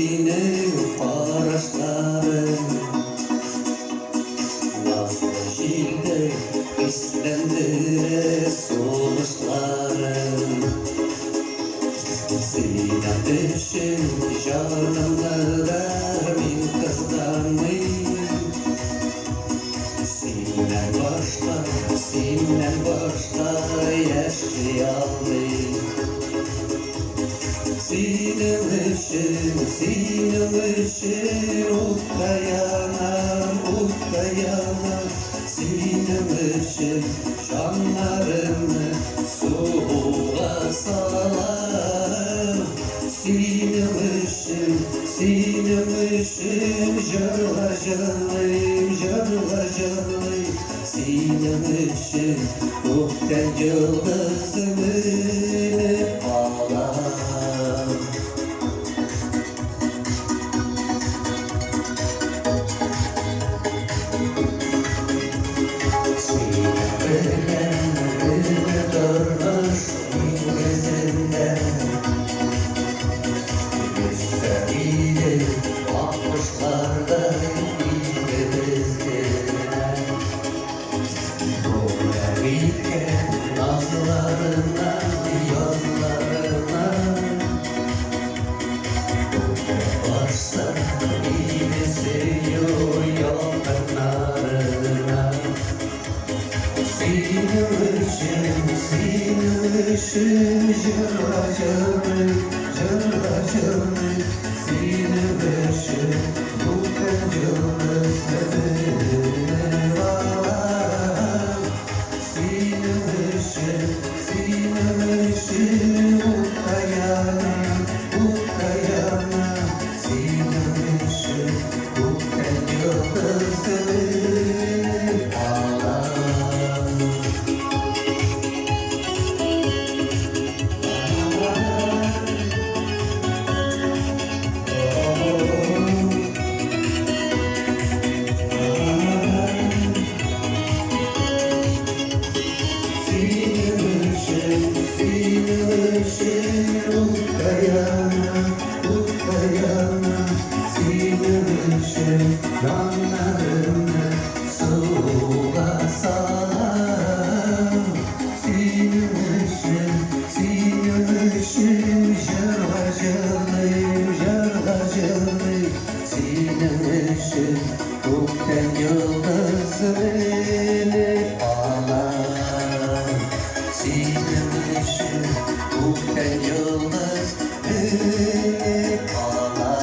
senin paraşların Nazlı jilde hislendirir soluşların Sinan için canımı vermin kızlarmayım Senden başka yaşayalım Senin için utta yanar Senin için canlarımı soğuğa salar Senin için jarlayım Senin için gökten yıldızımı ağlar Sinirlerimi durmuş gözünden Müstehili bakmışlarda ikimizden Böyleyken nazlarına, yazlarına Varsa birisi yakınlarına Senin için jaracağım Senin için bu pencerelerini bağlar Senin için utanayım Senin için bu pencerelerini bağlar Canlarımı soğuğa salar Senin için jarlayım Senin için gökten yıldızını ağlar Senin için gökten yıldızını ağlar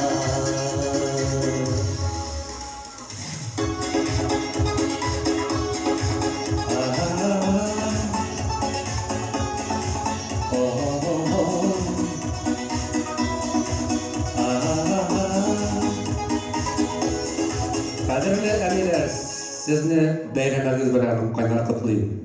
Qadrli Amira, sizni bayramingiz bilan qaynar qutlayman.